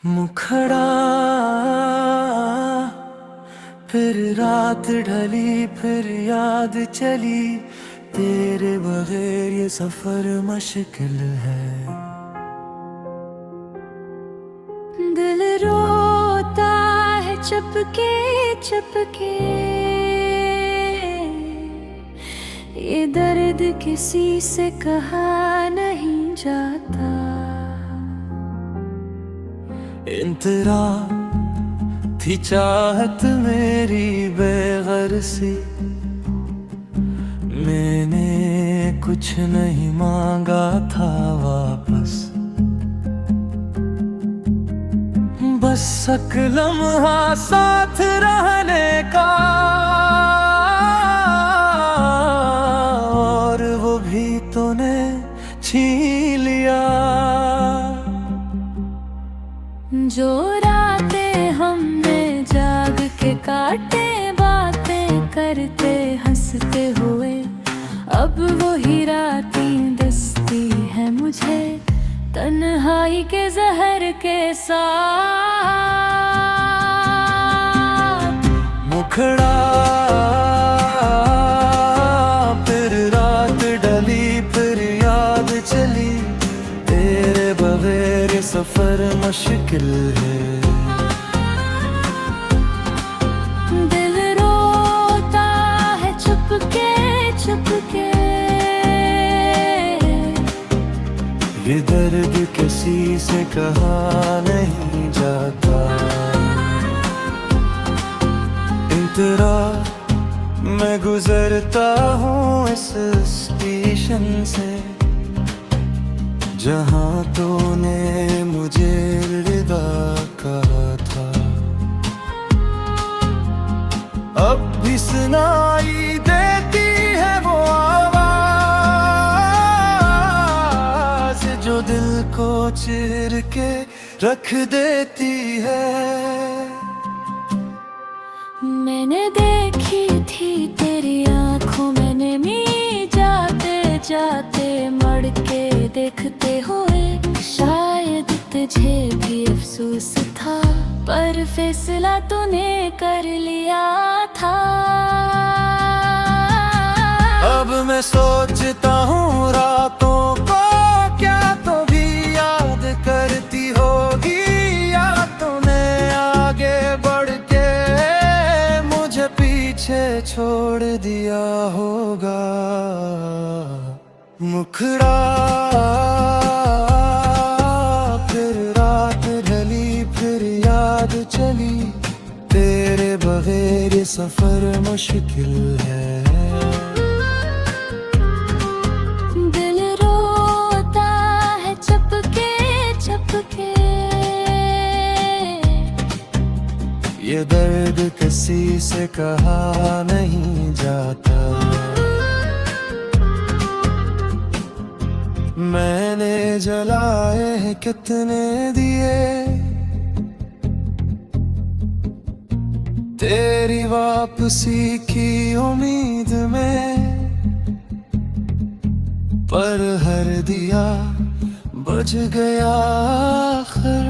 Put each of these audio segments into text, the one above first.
मुखड़ा फिर रात ढली, फिर याद चली, तेरे बगैर ये सफर मुश्किल है। दिल रोता है चुपके चुपके, ये दर्द किसी से कहा नहीं जाता। इंतरा थी चाहत मेरी बेगरसी, मैंने कुछ नहीं मांगा था वापस, बस एक लम्हा साथ रहने का, और वो भी तूने छीन लिया। जो रातें हमने जाग के काटे, बातें करते हंसते हुए, अब वही रातें दस्ती है मुझे तन्हाई के जहर के साथ। मुखड़ा फिर रात ढली, फिर याद चली, तेरे बगैर सफर मुश्किल है। दिल रोता है चुपके चुपके, ये दर्द किसी से कहा नहीं जाता। इंतरा मैं गुजरता हूँ इस स्टेशन से, जहाँ तूने मुझे अलविदा कहा था। अब भी सुनाई देती है वो आवाज, जो दिल को चीर के रख देती है। मैंने देखी थी तेरी आंखों में नमी, जाते जाते मड़ के देखते हुए, शायद तुझे भी अफसोस था, पर फैसला तूने कर लिया था। अब मैं सोचता हूँ रातों को, क्या तो भी याद करती होगी, या तूने आगे बढ़ के मुझे पीछे छोड़ दिया होगा। मुखड़ा फिर रात ढली, फिर याद चली, तेरे बगैर ये सफर मुश्किल है। दिल रोता है चुपके चुपके, ये दर्द किसी से कहा नहीं जाता। मैंने जलाए हैं कितने दिए, तेरी वापसी की उम्मीद में, पर हर दिया बुझ गया आखिर,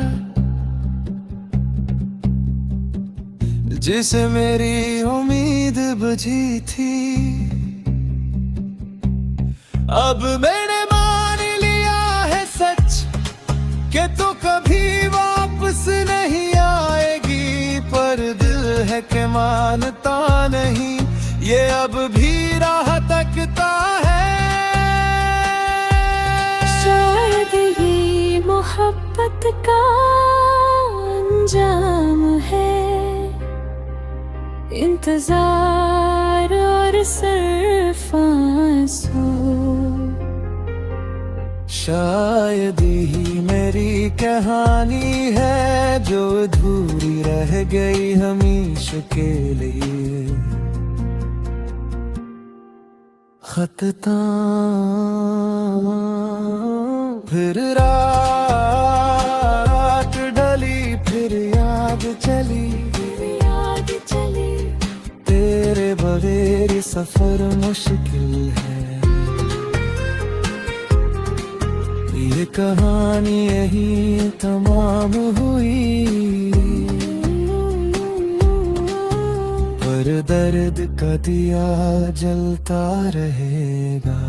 जिसे मेरी उम्मीद बुझी थी। अब मैंने मान लिया है सच कि तू कभी वापस नहीं आएगी, पर दिल है कि मानता नहीं, ये अब भी राह तकता है। शायद ये मोहब्बत का अंजाम है, इंतजार और सिर्फ आंसू। शायद ही मेरी कहानी है, जो अधूरी रह गई हमेशा के लिए। खतता फिर रात ढली, फिर याद चली, तेरे बगैर ये सफर मुश्किल है। ये कहानी यही तमाम हुई, पर दर्द का दिया जलता रहेगा।